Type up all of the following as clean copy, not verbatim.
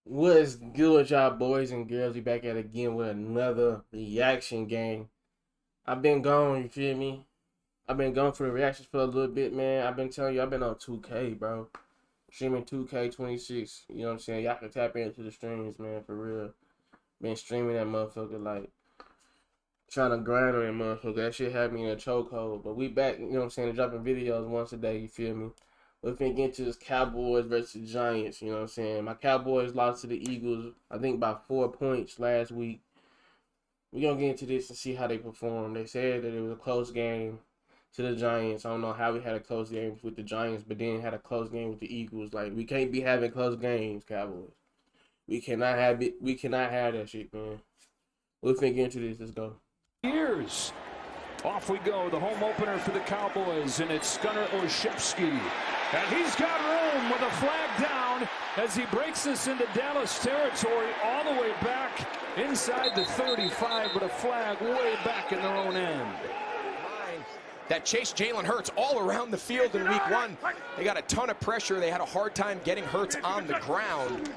What's good with y'all boys and girls? We back at it again with another reaction game. I've been gone, you feel me? I've been gone for the reactions for a little bit, man. I've been telling you, I've been on 2K, bro. Streaming 2K26. You know what I'm saying? Y'all can tap into the streams, man, for real. Been streaming that motherfucker, like, trying to grind on that motherfucker. That shit had me in a chokehold. But we back, you know what I'm saying, dropping videos once a day, you feel me? We're finna get into this Cowboys versus Giants, you know what I'm saying? My Cowboys lost to the Eagles, I think, by 4 points last week. We're going to get into this and see how they perform. They said that it was a close game to the Giants. I don't know how we had a close game with the Giants, but then had a close game with the Eagles. Like, we can't be having close games, Cowboys. We cannot have it. We cannot have that shit, man. We're finna get into this. Let's go. Years. Off we go, the home opener for the Cowboys, and it's Gunnar Olszewski. And he's got room with a flag down as he breaks this into Dallas territory all the way back inside the 35, but a flag way back in their own end. That chased Jalen Hurts all around the field in week one. They got a ton of pressure. They had a hard time getting Hurts on the ground.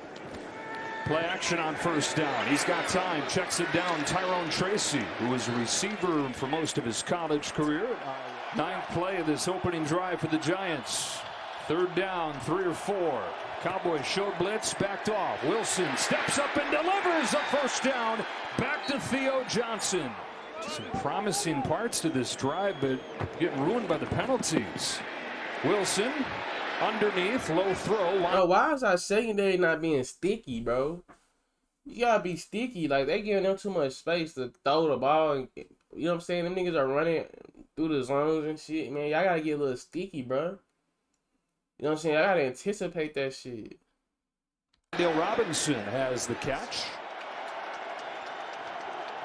Play action on first down. He's got time. Checks it down. Tyrone Tracy, who was a receiver for most of his college career. Ninth play of this opening drive for the Giants. Third down, 3 or 4. Cowboys showed blitz, backed off. Wilson steps up and delivers a first down. Back to Theo Johnson. Some promising parts to this drive, but getting ruined by the penalties. Wilson underneath, low throw. Bro, why is our secondary not being sticky, bro? You gotta be sticky. Like, they giving them too much space to throw the ball. And, you know what I'm saying? Them niggas are running through the zones and shit, man. Y'all gotta get a little sticky, bro. You know what I'm saying? I gotta anticipate that shit. Dale Robinson has the catch.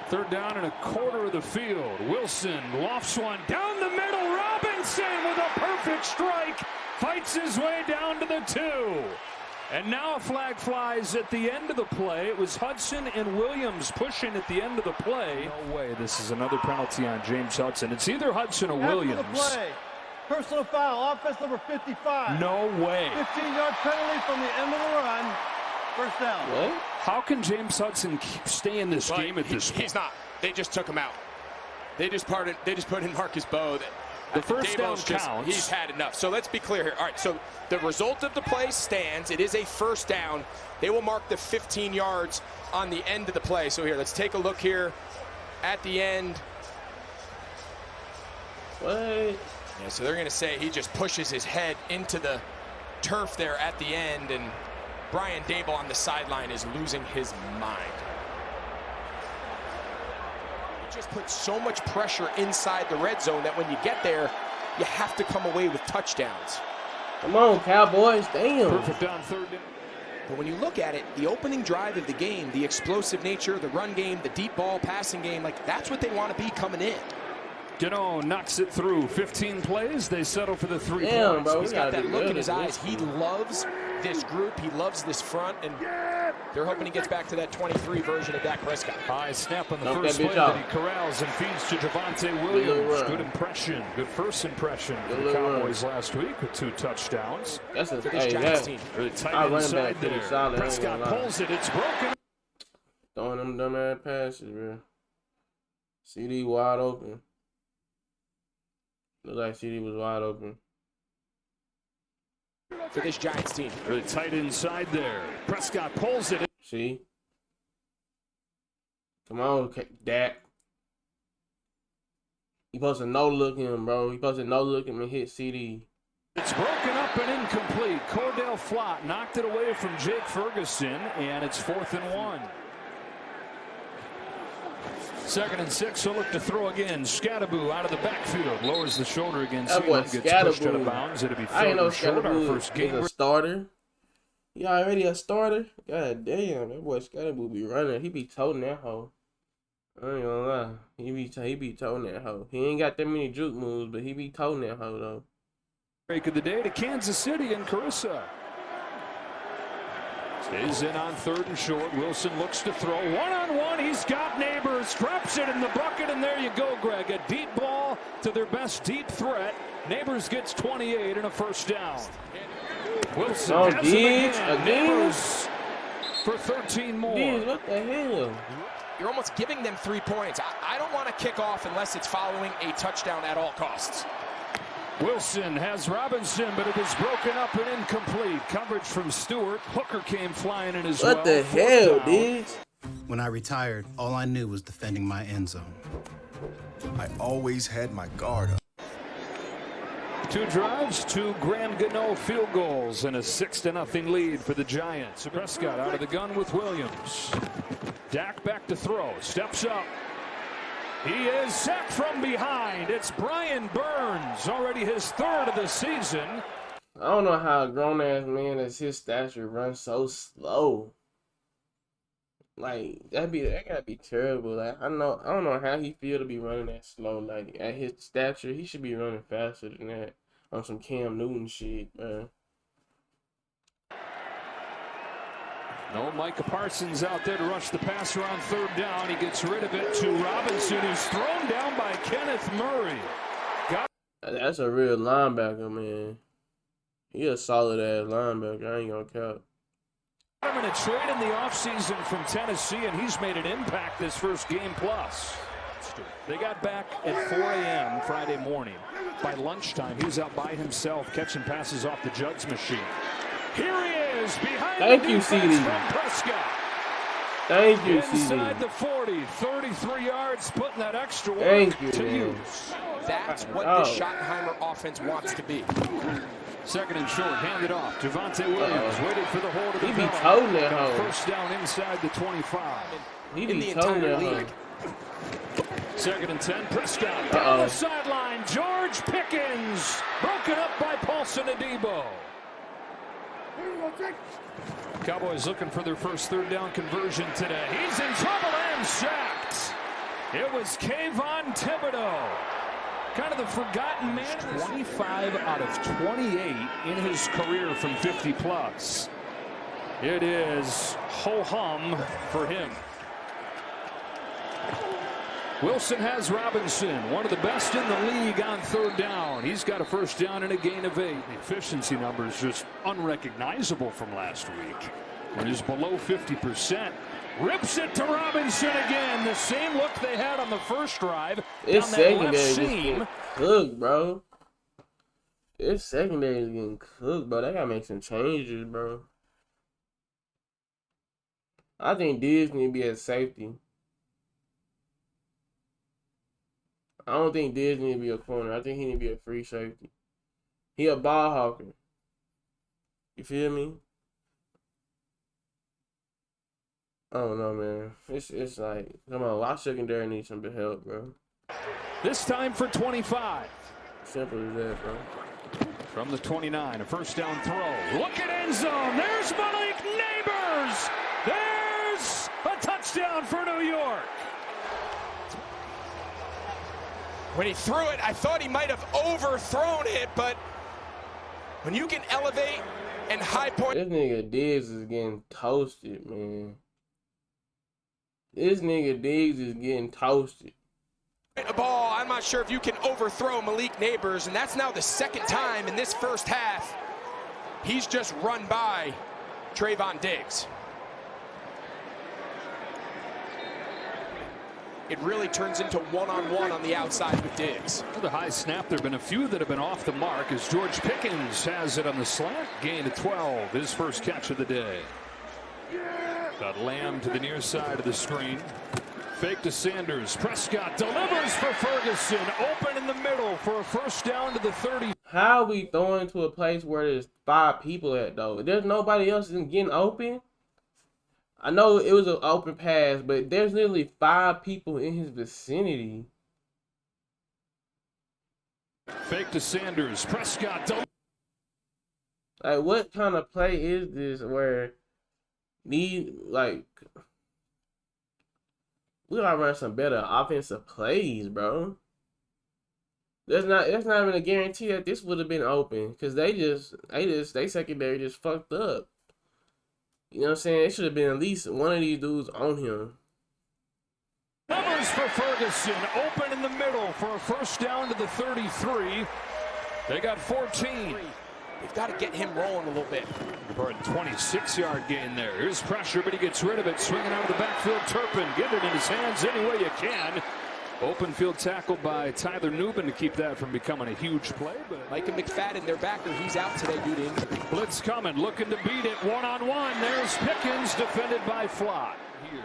Third down and a quarter of the field. Wilson lofts one down the middle. Robinson with a perfect strike. Fights his way down to the 2. And now a flag flies at the end of the play. It was Hudson and Williams pushing at the end of the play. No way. This is another penalty on James Hudson. It's either Hudson or Williams. After the play, personal foul, offense number 55. No way. 15-yard penalty from the end of the run. First down. What? How can James Hudson stay in this game at this point? He's not. They just took him out. They just put in Marcus Bowe. The first down counts. He's had enough. So let's be clear here. All right, so the result of the play stands. It is a first down. They will mark the 15 yards on the end of the play. So here, let's take a look here at the end. What? Yeah, so they're going to say he just pushes his head into the turf there at the end, and Brian Dable on the sideline is losing his mind. Just put so much pressure inside the red zone that when you get there, you have to come away with touchdowns. Come on, Cowboys. Damn. Perfect on third down. But when you look at it, the opening drive of the game, the explosive nature, the run game, the deep ball passing game, like that's what they want to be coming in. Gano knocks it through. 15 plays. They settle for the 3 Damn, points. bro. He's got that look in his eyes. He loves this group. He loves this front, and they're hoping he gets back to that 23 version of Dak Prescott. High snap on the Dump first that play bitch that he corrals and feeds to Javonte Williams. Good impression. Good first impression for the Cowboys last week with 2 touchdowns. That's a Giants team. Really tight inside there. Solid, Prescott pulls it. It's broken. Throwing them dumbass passes, bro. CD wide open. Looked like CD was wide open. For this Giants team. Really tight inside there. Prescott pulls it. See? Come on, Dak. He supposed to no-look him, bro. He supposed to no-look him and hit CD. It's broken up and incomplete. Cordell Flott knocked it away from Jake Ferguson, and it's 4th and 1. 2nd and 6, he'll look to throw again. Scattaboo out of the backfield. Lowers the shoulder against That boy gets pushed out of Scattaboo. bounds. It'll be I ain't know short our Scattaboo first game. is a starter. He already a starter? God damn, that boy Scattaboo be running. He be toting that hoe. I ain't gonna lie. He be toting that hoe. He ain't got that many juke moves, but he be toting that hoe, though. Break of the day to Kansas City and Carissa. Stays in on 3rd and short. Wilson looks to throw. One-on-one. He's got Neighbors. Drops it in the bucket, and there you go, Greg. A deep ball to their best deep threat. Neighbors gets 28 and a first down. Wilson has it again. Neighbors for 13 more. Diggs, what the hell? You're almost giving them 3 points. I don't want to kick off unless it's following a touchdown at all costs. Wilson has Robinson, but it was broken up and incomplete. Coverage from Stewart. Hooker came flying in as well. What the hell, Diggs? When I retired, all I knew was defending my end zone. I always had my guard up. 2 drives, 2 Grand Gano field goals, and a 6-0 lead for the Giants. Prescott out of the gun with Williams. Dak back to throw. Steps up. He is sacked from behind. It's Brian Burns, already his 3rd of the season. I don't know how a grown-ass man that's his stature runs so slow. Like, that gotta be terrible. Like, I don't know how he feel to be running that slow. Like, at his stature, he should be running faster than that on some Cam Newton shit, man. No Micah Parsons out there to rush the passer on 3rd down. He gets rid of it to Robinson, who's thrown down by Kenneth Murray. That's a real linebacker, man. He a solid-ass linebacker. I ain't gonna count. I'm in a trade in the offseason from Tennessee, and he's made an impact this first game plus. They got back at 4 a.m. Friday morning. By lunchtime, he's out by himself catching passes off the Judd's machine. Here he is behind Thank you, CD. from Prescott. Thank you, Inside CD. the 40, 33 yards, putting that extra work Thank you, to man. use. That's what the Schottenheimer offense wants to be. 2nd and short, handed off. Javonte Williams waited for the hold of the He be ball. toting that Got a hoe. first down inside the 25. He in be the toting entire that hoe. league. 2nd and 10, Prescott down the sideline. George Pickens broken up by Paulson Adebo. Cowboys looking for their first 3rd down conversion today. He's in trouble and sacked. It was Kayvon Thibodeau. Kind of the forgotten man. 25 out of 28 in his career from 50 plus. It is ho-hum for him. Wilson has Robinson, one of the best in the league on 3rd down. He's got a first down and a gain of 8. The efficiency numbers just unrecognizable from last week. When he's below 50%. Rips it to Robinson again. The same look they had on the first drive. It's down that left secondary just seam. getting cooked, bro. It's secondary is getting cooked, bro. They gotta make some changes, bro. I think Diggs need to be at safety. I don't think Diggs need to be a corner. I think he need to be a free safety. He a ball hawker. You feel me? I don't know, man. It's like, come on, our secondary needs some help, bro. This time for 25. Simple as that, bro. From the 29, a first down throw. Look at end zone. There's Malik Neighbors. There's a touchdown for New York. When he threw it, I thought he might have overthrown it, but when you can elevate and high point. This nigga Diggs is getting toasted, man. This nigga Diggs is getting toasted. A ball, I'm not sure if you can overthrow Malik Neighbors, and that's now the 2nd time in this first half he's just run by Trayvon Diggs. It really turns into one-on-one on the outside with Diggs. To the high snap, there have been a few that have been off the mark as George Pickens has it on the slant. Gain of 12, his first catch of the day. Got Lamb to the near side of the screen. Fake to Sanders. Prescott delivers for Ferguson. Open in the middle for a first down to the 30. How are we throwing to a place where there's 5 people at, though? There's nobody else getting open? I know it was an open pass, but there's literally 5 people in his vicinity. Fake to Sanders. Prescott. Like, what kind of play is this where we gotta run some better offensive plays, bro. That's not even a guarantee that this would have been open, because they secondary just fucked up. You know what I'm saying? It should have been at least one of these dudes on him. Covers for Ferguson. Open in the middle for a first down to the 33. They got 14. They've got to get him rolling a little bit. For a 26-yard gain there. Here's pressure, but he gets rid of it. Swinging out of the backfield, Turpin. Get it in his hands any way you can. Open field tackle by Tyler Newman to keep that from becoming a huge play. But Micah McFadden, their backer, he's out today due to injury. blitz coming, looking to beat it one-on-one. There's Pickens, defended by Flott. Here,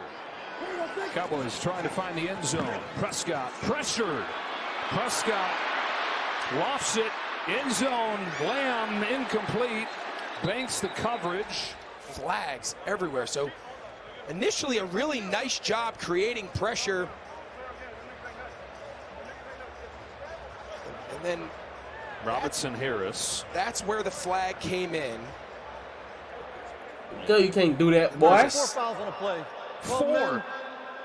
Cowboys trying to find the end zone. Prescott pressured. Prescott lofts it. End zone. Lamb incomplete. Banks the coverage. Flags everywhere. So initially a really nice job creating pressure. And then Robinson Harris. that's where the flag came in. No, you can't do that, boy. 4 fouls on a play. 12 men,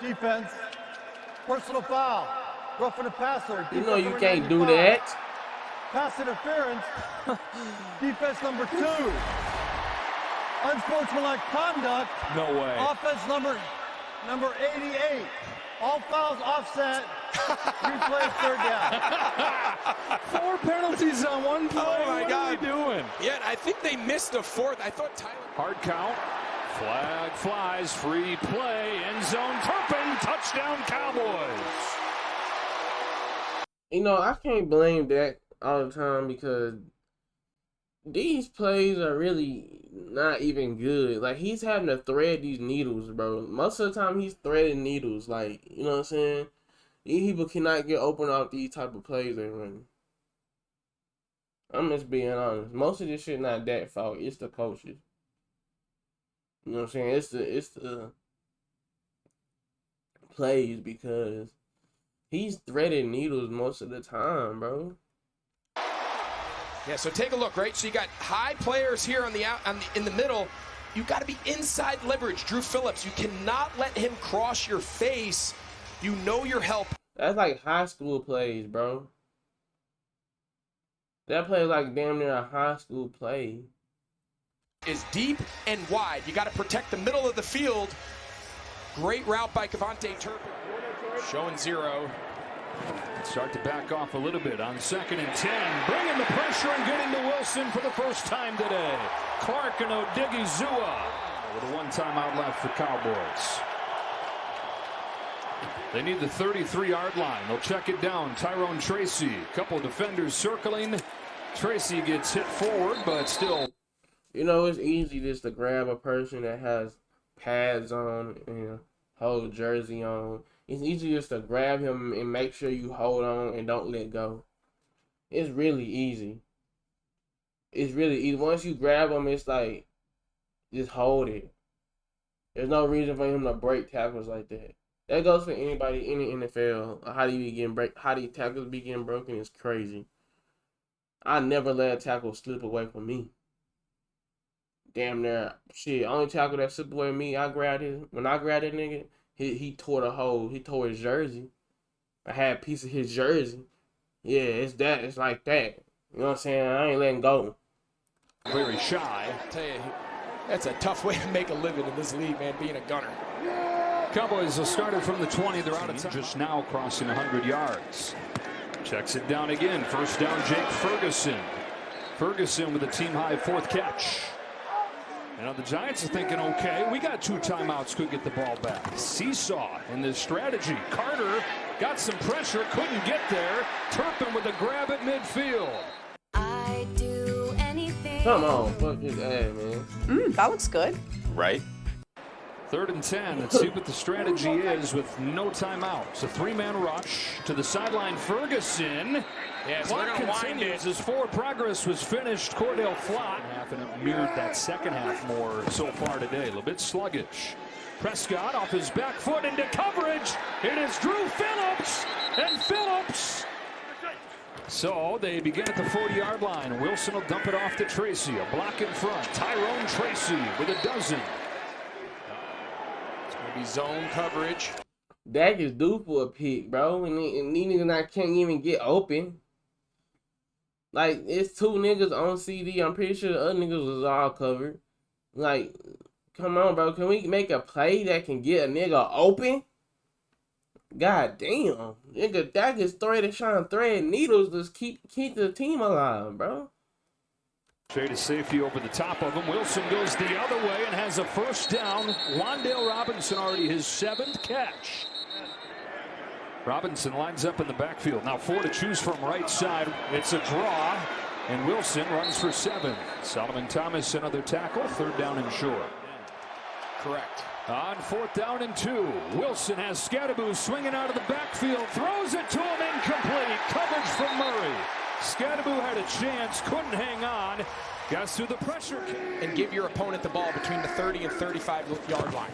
defense, personal foul, roughing the passer. You know you Defense can't number do 95. that. Pass interference, defense number 2. Unsportsmanlike conduct, No way. offense number 88. All fouls offset, replay third down. 4 penalties on one play. Oh my What God. are we doing? Yeah, I think they missed a fourth. I thought Tyler. Hard count. Flag flies. Free play. End zone. Turpin. Touchdown Cowboys. You know, I can't blame Dak all the time because these plays are really not even good. Like, he's having to thread these needles, bro. Most of the time, he's threading needles. Like, you know what I'm saying? These people cannot get open off these type of plays they're running. I'm just being honest. Most of this shit not Dak's fault. It's the coaches. You know what I'm saying? It's the plays because he's threading needles most of the time, bro. Yeah, so take a look, right? So you got high players here in the middle. You got to be inside leverage. Drew Phillips, you cannot let him cross your face. You know your help That's like high school plays, bro. That play is like damn near a high school play. is deep and wide. You got to protect the middle of the field. Great route by Cavante Turpin. Showing 0. Start to back off a little bit on 2nd and 10. Bringing the pressure and getting to Wilson for the first time today. Clark and Odigizua with a 1 timeout left for Cowboys. They need the 33-yard line. They'll check it down. Tyrone Tracy, a couple of defenders circling. Tracy gets hit forward, but still. You know, it's easy just to grab a person that has pads on and a whole jersey on. It's easy just to grab him and make sure you hold on and don't let go. It's really easy. It's really easy. Once you grab him, it's like, just hold it. There's no reason for him to break tackles like that. That goes for anybody in the NFL. How these tackles be getting broken is crazy. I never let a tackle slip away from me. Damn near shit. Only tackle that slipped away from me, when I grabbed that nigga, he tore the hole. He tore his jersey. I had a piece of his jersey. Yeah, it's like that. You know what I'm saying? I ain't letting go. Very shy. I tell you, that's a tough way to make a living in this league, man, being a gunner. Cowboys have started from the 20. They're out of time. Just now crossing 100 yards. Checks it down again. First down, Jake Ferguson. Ferguson with a team-high 4th catch. And now the Giants are thinking, okay, we got 2 timeouts, could get the ball back. Seesaw in this strategy. Carter got some pressure, couldn't get there. Turpin with a grab at midfield. I do anything. Come on, fuck his ass, man. That looks good. Right? 3rd and 10. Let's see what the strategy is with no timeouts. A 3-man rush to the sideline. Ferguson. Yeah, so they're Clock going to wind continues it. as forward progress was finished. Cordell Flott. And it mirrored that second half more so far today. A little bit sluggish. Prescott off his back foot into coverage. It is Drew Phillips. And Phillips. So they begin at the 40-yard line. Wilson will dump it off to Tracy. A block in front. Tyrone Tracy with a dozen. Be zone coverage. Dak is due for a pick, bro. And these niggas can't even get open. Like, it's 2 niggas on CD. I'm pretty sure the other niggas was all covered. Like, come on, bro. Can we make a play that can get a nigga open? God damn. Nigga, Dak is trying to thread needles to keep the team alive, bro. Trade of safety over the top of him. Wilson goes the other way and has a first down. Wan'Dale Robinson already his 7th catch. Robinson lines up in the backfield. Now 4 to choose from right side. It's a draw, and Wilson runs for 7. Solomon Thomas, another tackle. 3rd down and short. Correct. On 4th down and 2. Wilson has Scadaboo swinging out of the backfield. Throws it to him, incomplete. Coverage from Murray. Scadaboo had a chance, couldn't hang on. Got through the pressure. And give your opponent the ball between the 30 and 35-yard line.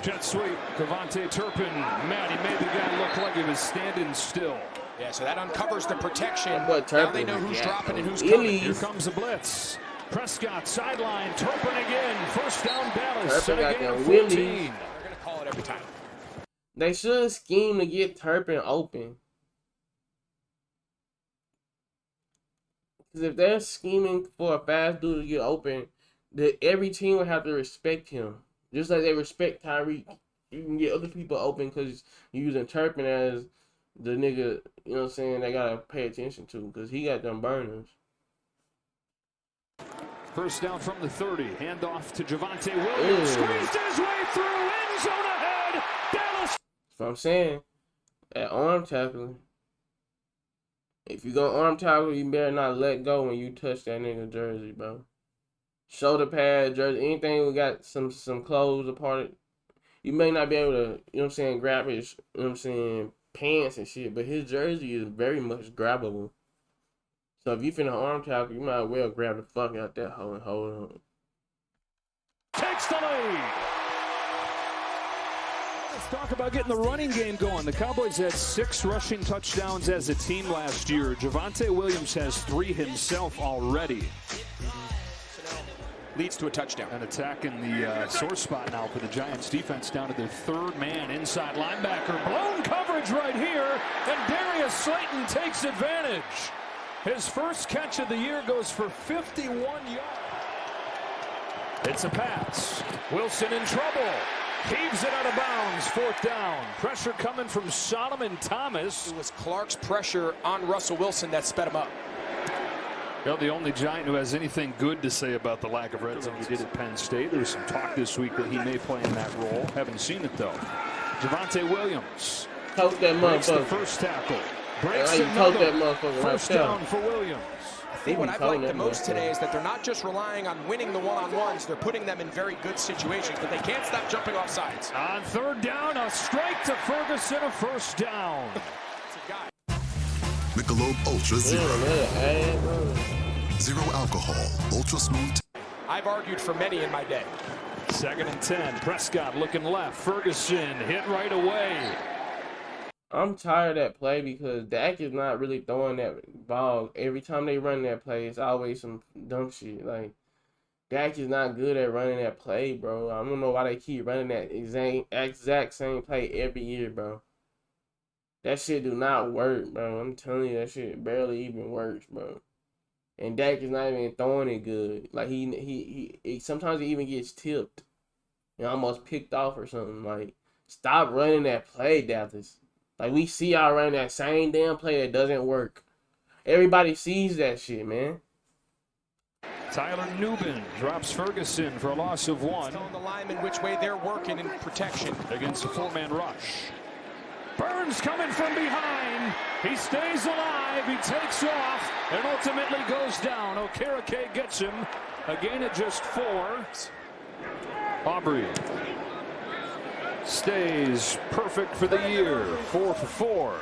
Jet sweep, Kavontae Turpin. Man, he made the guy look like he was standing still. Yeah, so that uncovers the protection. Turpin, now they know who's dropping and who's coming. Here comes a blitz. Prescott sideline, Turpin again. First down Dallas. Turpin got Gain of them 14. willies. They're going to call it every time. They should scheme to get Turpin open. Because if they're scheming for a fast dude to get open, every team would have to respect him. Just like they respect Tyreek. You can get other people open because you're using Turpin as the nigga, you know what I'm saying, they got to pay attention to because he got them burners. First down from the 30. Handoff to Javonte Williams. Squeezed his way through. End zone ahead. Dallas. That's what I'm saying. At arm tackling. If you go arm tackle, you better not let go when you touch that nigga jersey, bro. Shoulder pad, jersey, anything we got some clothes apart. You may not be able to, you know what I'm saying, grab his, you know what I'm saying, pants and shit, but his jersey is very much grabbable. So if you finna arm tackle, you might as well grab the fuck out that hole and hold on. Takes the lead. Let's talk about getting the running game going. The Cowboys had 6 rushing touchdowns as a team last year. Javonte Williams has 3 himself already. Leads to a touchdown. An attack in the sore spot now for the Giants defense down to their 3rd man. Inside linebacker. Blown coverage right here. And Darius Slayton takes advantage. His first catch of the year goes for 51 yards. It's a pass. Wilson in trouble. Heaves it out of bounds. 4th down. Pressure coming from Solomon Thomas. It was Clark's pressure on Russell Wilson that sped him up. Well, the only Giant who has anything good to say about the lack of red zone he did at Penn State. There's some talk this week that he may play in that role. Haven't seen it, though. Javonte Williams. Tote that Breaks the motherfucker. first tackle. Hey, Breaks you tote that another. motherfucker First right there. down for Williams. I think what I've liked the most today is that they're not just relying on winning the one-on-ones. They're putting them in very good situations, but they can't stop jumping off sides. On 3rd down, a strike to Ferguson, a first down. Michelob Ultra Zero. Zero alcohol, ultra smooth. I've argued for many in my day. 2nd and 10. Prescott looking left. Ferguson hit right away. I'm tired of that play because Dak is not really throwing that ball. Every time they run that play, it's always some dumb shit. Like, Dak is not good at running that play, bro. I don't know why they keep running that exact same play every year, bro. That shit do not work, bro. I'm telling you, that shit barely even works, bro. And Dak is not even throwing it good. Like, he sometimes he even gets tipped and almost picked off or something. Like, stop running that play, Dallas. Like, we see y'all running that same damn play that doesn't work. Everybody sees that shit, man. Tyler Nubin drops Ferguson for a loss of 1. Telling the linemen which way they're working in protection. Against a 4-man rush. Burns coming from behind. He stays alive. He takes off and ultimately goes down. Okereke gets him. A gain of just 4. Aubrey stays perfect for the year. 4 for 4.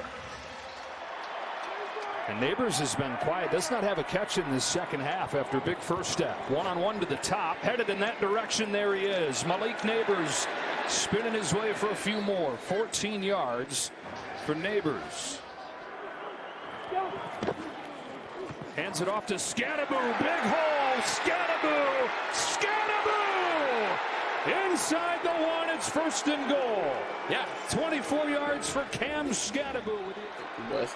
And Neighbors has been quiet. Does not have a catch in this second half after a big first step. 1-on-1 to the top. Headed in that direction. There he is. Malik Neighbors spinning his way for a few more. 14 yards for Neighbors. Hands it off to Scadaboo. Big hole. Scadaboo. Scadaboo. Inside the 1. It's 1st and goal. Yeah. 24 yards for Cam Scadaboo.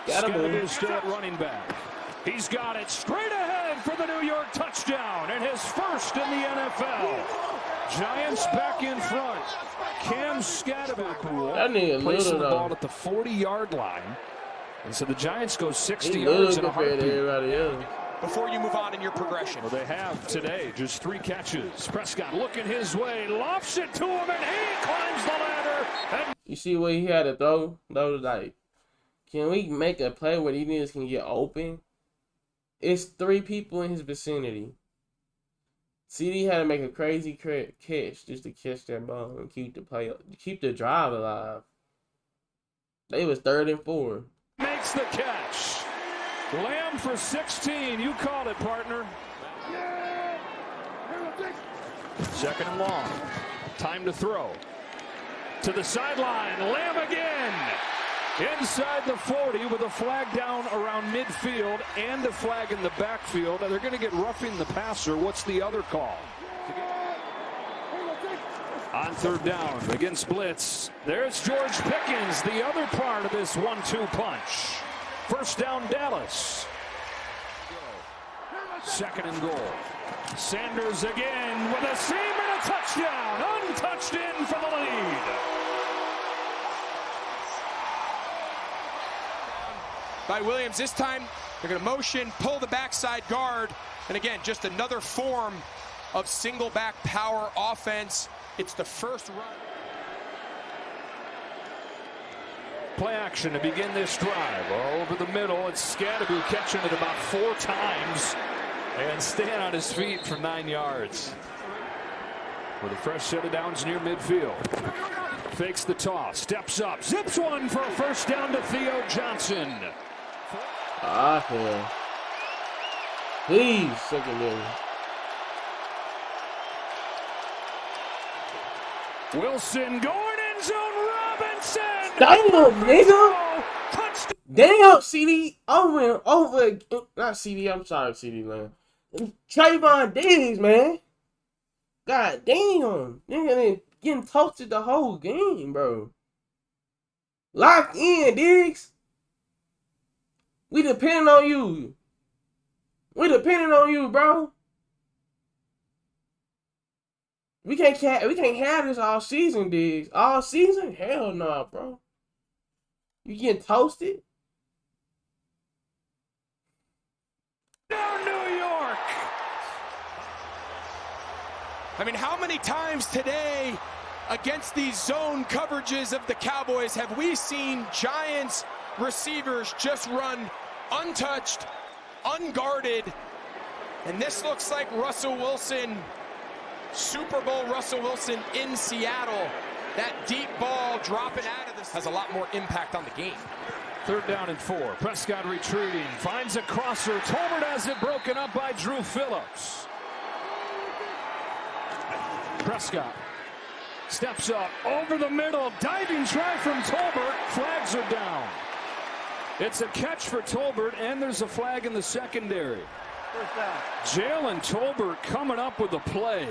Scadaboo still at running back. He's got it straight ahead for the New York touchdown and his first in the NFL. Giants back in front. Cam Scadaboo placing the ball at the 40-yard line. And so the Giants go 60 yards in a heartbeat. before you move on in your progression. Well, they have today just 3 catches. Prescott looking his way, lofts it to him, and he climbs the ladder. And you see what he had to throw? Those like, can we make a play where these niggas can get open? It's 3 people in his vicinity. CD had to make a crazy catch just to catch that ball and keep the drive alive. They was 3rd and 4. Makes the catch. Lamb for 16. You called it, partner. 2nd and long. Time to throw. To the sideline. Lamb again. Inside the 40 with a flag down around midfield and a flag in the backfield. They're going to get roughing the passer. What's the other call? On 3rd down against blitz. There's George Pickens, the other part of this 1-2 punch. 1st down, Dallas. 2nd and goal. Sanders again with a seam and a touchdown. Untouched in for the lead. By Williams. This time, they're going to motion, pull the backside guard. And again, just another form of single back power offense. It's the first run. Play action to begin this drive. Over the middle, it's Scadaboo catching it about 4 times and staying on his feet for 9 yards. With a fresh set of downs near midfield. Fakes the toss, steps up, zips one for a 1st down to Theo Johnson. Yeah. Please, secondary. Wilson going in zone. Robinson. Damn, nigga. Damn, CD. Over. Not CD. I'm sorry, CD Lamb. Trayvon Diggs, man. God damn. Nigga getting toasted the whole game, bro. Lock in, Diggs. We depending on you. We depending on you, bro. We can't have this all season, Diggs. All season? Hell no, bro. You getting toasted? Down New York. I mean, how many times today against these zone coverages of the Cowboys have we seen Giants receivers just run untouched, unguarded, and this looks like Russell Wilson, Super Bowl Russell Wilson in Seattle. That deep ball dropping out of this has a lot more impact on the game. 3rd down and 4. Prescott retreating, finds a crosser. Tolbert has it broken up by Drew Phillips. Prescott steps up over the middle, diving try from Tolbert. Flags are down. It's a catch for Tolbert, and there's a flag in the secondary. Jalen Tolbert coming up with a play.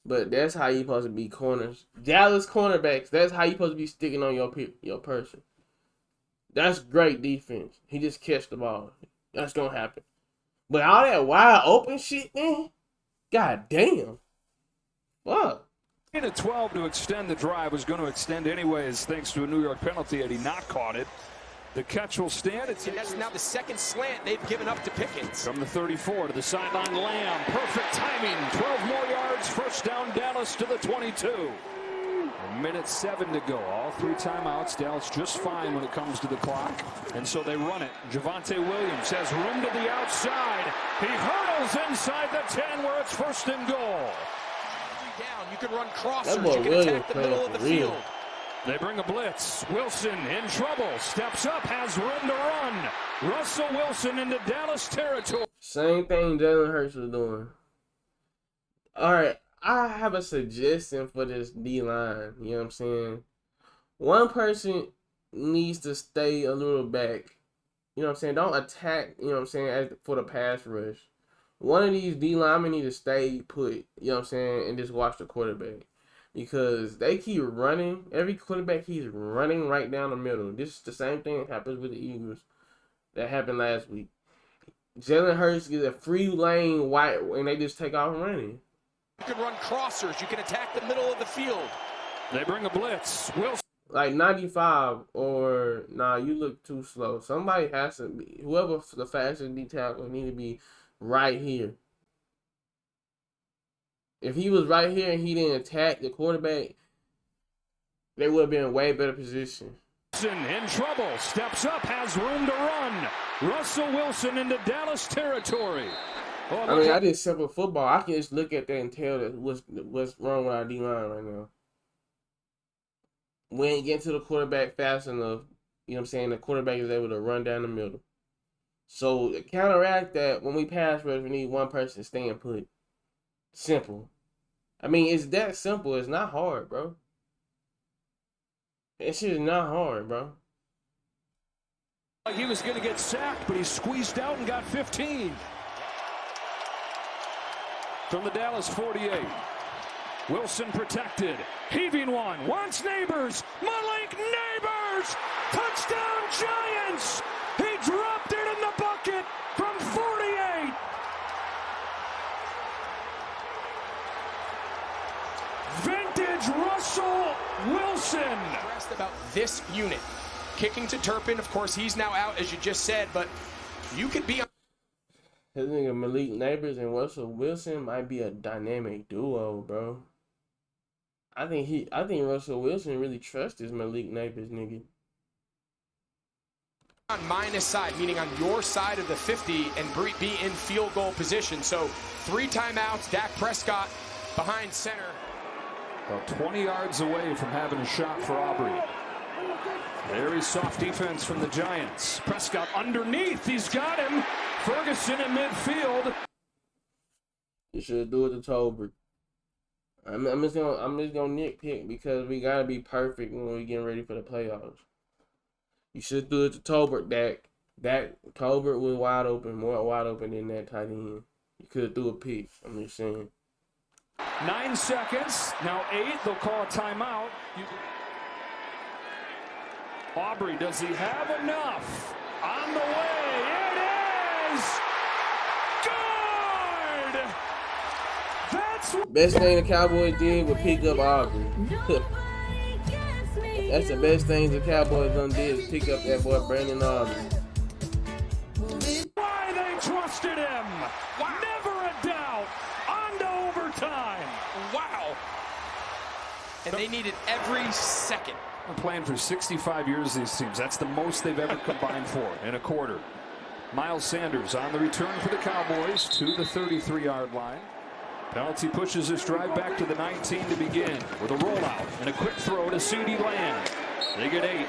But that's how you supposed to be corners. Dallas cornerbacks, that's how you supposed to be sticking on your person. That's great defense. He just catch the ball. That's going to happen. But all that wide open shit, man, god damn. Fuck. In a 12 to extend the drive was going to extend anyways thanks to a New York penalty had he not caught it. The catch will stand. And that's now the 2nd slant they've given up to Pickens. From the 34 to the sideline, Lamb. Perfect timing. 12 more yards. 1st down, Dallas to the 22. A minute 7 to go. All 3 timeouts. Dallas just fine when it comes to the clock. And so they run it. Javonte Williams has room to the outside. He hurdles inside the 10 where it's 1st and goal. Down. You can run crossers. You can attack the middle of the field. They bring a blitz. Wilson in trouble. Steps up, has room to run. Russell Wilson into Dallas territory. Same thing Jalen Hurts was doing. All right, I have a suggestion for this D-line. You know what I'm saying? One person needs to stay a little back. You know what I'm saying? Don't attack, you know what I'm saying, for the pass rush. One of these D-linemen need to stay put, you know what I'm saying, and just watch the quarterback. Because they keep running. Every quarterback keeps running right down the middle. This is the same thing that happens with the Eagles that happened last week. Jalen Hurts gets a free lane wide and they just take off running. You can run crossers. You can attack the middle of the field. They bring a blitz. Wilson. Like 95 or, nah, you look too slow. Somebody has to be, whoever the fastest D tackle need to be right here. If he was right here and he didn't attack the quarterback, they would have been in a way better position. In trouble, steps up, has room to run. Russell Wilson into Dallas territory. I mean, I did simple football. I can just look at that and tell that what's wrong with our D-line right now. We ain't getting to the quarterback fast enough. You know what I'm saying? The quarterback is able to run down the middle. So, to counteract that, when we pass rush, we need one person staying put. Simple. I mean, it's that simple. It's not hard, bro. That shit is not hard, bro. He was going to get sacked, but he squeezed out and got 15. From the Dallas 48. Wilson protected. Heaving one. Wants Neighbors. Malik Neighbors! Touchdown Giants! He dropped it in the bucket from 48. Vintage Russell Wilson. Asked about this unit. Kicking to Turpin, of course, he's now out, as you just said, but you could be. His nigga Malik Neighbors and Russell Wilson might be a dynamic duo, bro. I think Russell Wilson really trusts this Malik Neighbors nigga. On minus side, meaning on your side of the 50 and be in field goal position. So 3 timeouts, Dak Prescott behind center. About 20 yards away from having a shot for Aubrey. Very soft defense from the Giants. Prescott underneath. He's got him. Ferguson in midfield. You should do it to Tolbert. I'm just gonna nitpick because we gotta be perfect when we're getting ready for the playoffs. You should do it to Tolbert. That Tolbert was wide open, more wide open than that tight end. You could have threw a pick. I'm just saying. 9 seconds. Now 8. They'll call a timeout. Aubrey, does he have enough? On the way. It is good. That's best thing the Cowboys did was pick up Aubrey. That's the best thing the Cowboys done did is pick up that boy Brandon Aubrey. Why they trusted him. Wow. Never a doubt. On to overtime. Wow. And they needed every second. We're playing for 65 years, these teams. That's the most they've ever combined for in a quarter. Miles Sanders on the return for the Cowboys to the 33-yard line. Penalty pushes this drive back to the 19 to begin with a rollout and a quick throw to CeeDee Lamb. They get 8.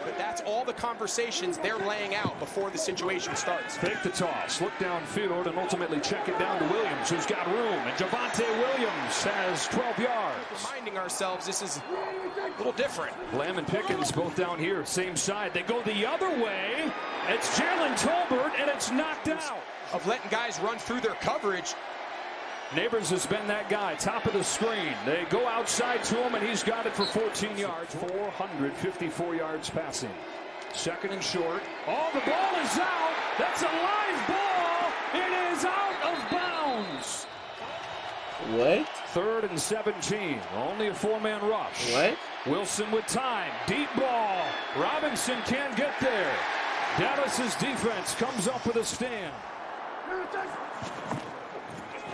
But that's all the conversations they're laying out before the situation starts. Fake the toss, look downfield, and ultimately check it down to Williams, who's got room. And Javonte Williams has 12 yards. Reminding ourselves this is a little different. Lamb and Pickens both down here, same side. They go the other way. It's Jalen Tolbert, and it's knocked out. Of letting guys run through their coverage. Neighbors has been that guy, top of the screen. They go outside to him, and he's got it for 14 yards. 454 yards passing. Second and short. Oh, the ball is out. That's a live ball. It is out of bounds. What? 3rd and 17. Only a 4-man rush. What? Wilson with time. Deep ball. Robinson can't get there. Dallas's defense comes up with a stand.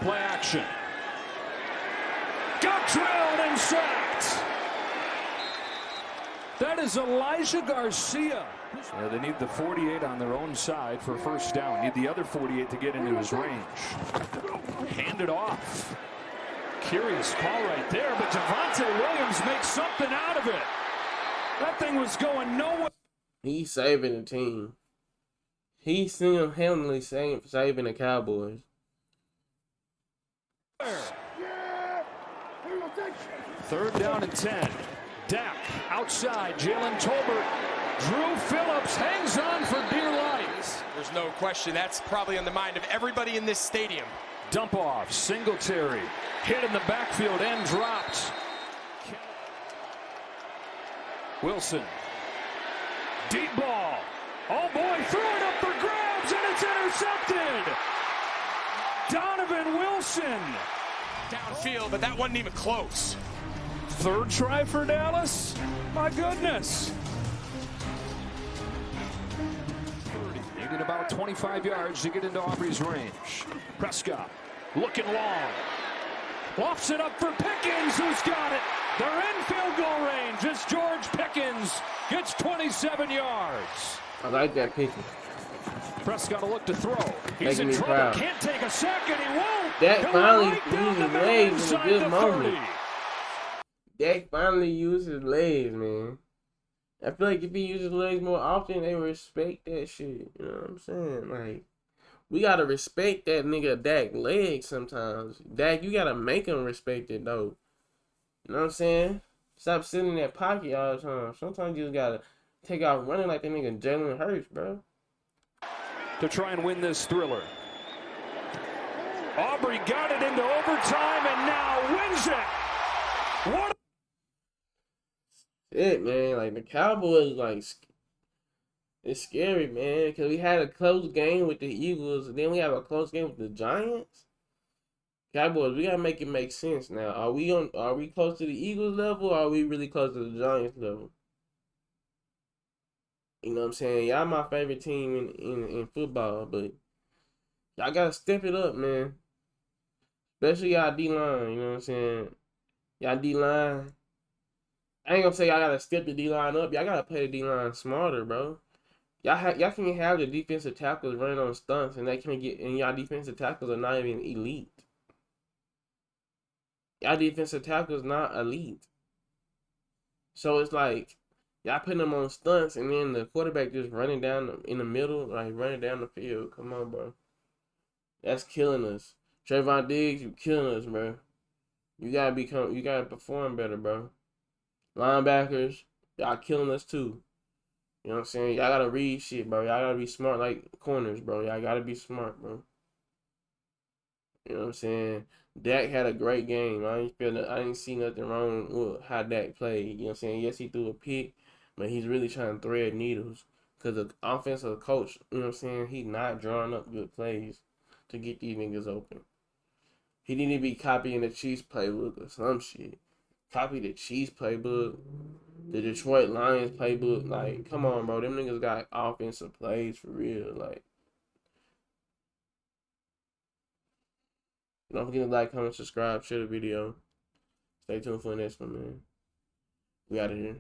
Play action. Got drilled and sacked. That is Elijah Garcia. Yeah, they need the 48 on their own side for first down. Need the other 48 to get into his range. Hand it off. Curious call right there, but Javonte Williams makes something out of it. That thing was going nowhere. He's saving the team. He's single-handedly saving the Cowboys. 3rd down and 10. Dak outside. Jalen Tolbert. Drew Phillips hangs on for dear life. There's no question that's probably on the mind of everybody in this stadium. Dump off. Singletary. Hit in the backfield and dropped. Wilson. Deep ball. Oh boy, threw it up for grabs and it's intercepted. Donovan Wilson. Downfield, but that wasn't even close. 3rd try for Dallas? My goodness. 30. Needing about 25 yards to get into Aubrey's range. Prescott looking long. Lofts it up for Pickens, who's got it. They're in field goal range as George Pickens gets 27 yards. I like that Pickens. Prescott a look to throw. He's Making in me trouble. proud. Can't take a second. He won't. Dak Going finally right down used the his middle legs in a inside good the moment. 30. Dak finally used his legs, man. I feel like if he uses his legs more often, they respect that shit. You know what I'm saying? Like, we gotta respect that nigga Dak legs sometimes. Dak, you gotta make him respect it, though. You know what I'm saying? Stop sitting in that pocket all the time. Sometimes you just gotta take out running like that nigga Jalen Hurts, bro. To try and win this thriller. Aubrey got it into overtime and now wins it. What? Shit, man. Like, the Cowboys, like, it's scary, man. Because we had a close game with the Eagles, and then we have a close game with the Giants. Cowboys, we gotta make it make sense now. Are we close to the Eagles level, or are we really close to the Giants level? You know what I'm saying? Y'all my favorite team in football, but y'all gotta step it up, man. Especially y'all D-line, you know what I'm saying? Y'all D-line. I ain't gonna say y'all gotta step the D-line up. Y'all gotta play the D-line smarter, bro. Y'all can't have the defensive tackles running on stunts, and y'all defensive tackles are not even elite. Y'all defensive tackles not elite. So it's like y'all putting them on stunts, and then the quarterback just running down in the middle, like running down the field. Come on, bro. That's killing us. Trayvon Diggs, you killing us, bro. You gotta perform better, bro. Linebackers, y'all killing us too. You know what I'm saying? Y'all gotta read shit, bro. Y'all gotta be smart like corners, bro. Y'all gotta be smart, bro. You know what I'm saying? Dak had a great game. I didn't see nothing wrong with how Dak played. You know what I'm saying? Yes, he threw a pick, but he's really trying to thread needles. Because the offensive coach, you know what I'm saying, he's not drawing up good plays to get these niggas open. He need to be copying the Chiefs playbook or some shit. Copy the Chiefs playbook, the Detroit Lions playbook. Like, come on, bro. Them niggas got offensive plays for real. Like, don't forget to like, comment, subscribe, share the video. Stay tuned for the next one, man. We out of here.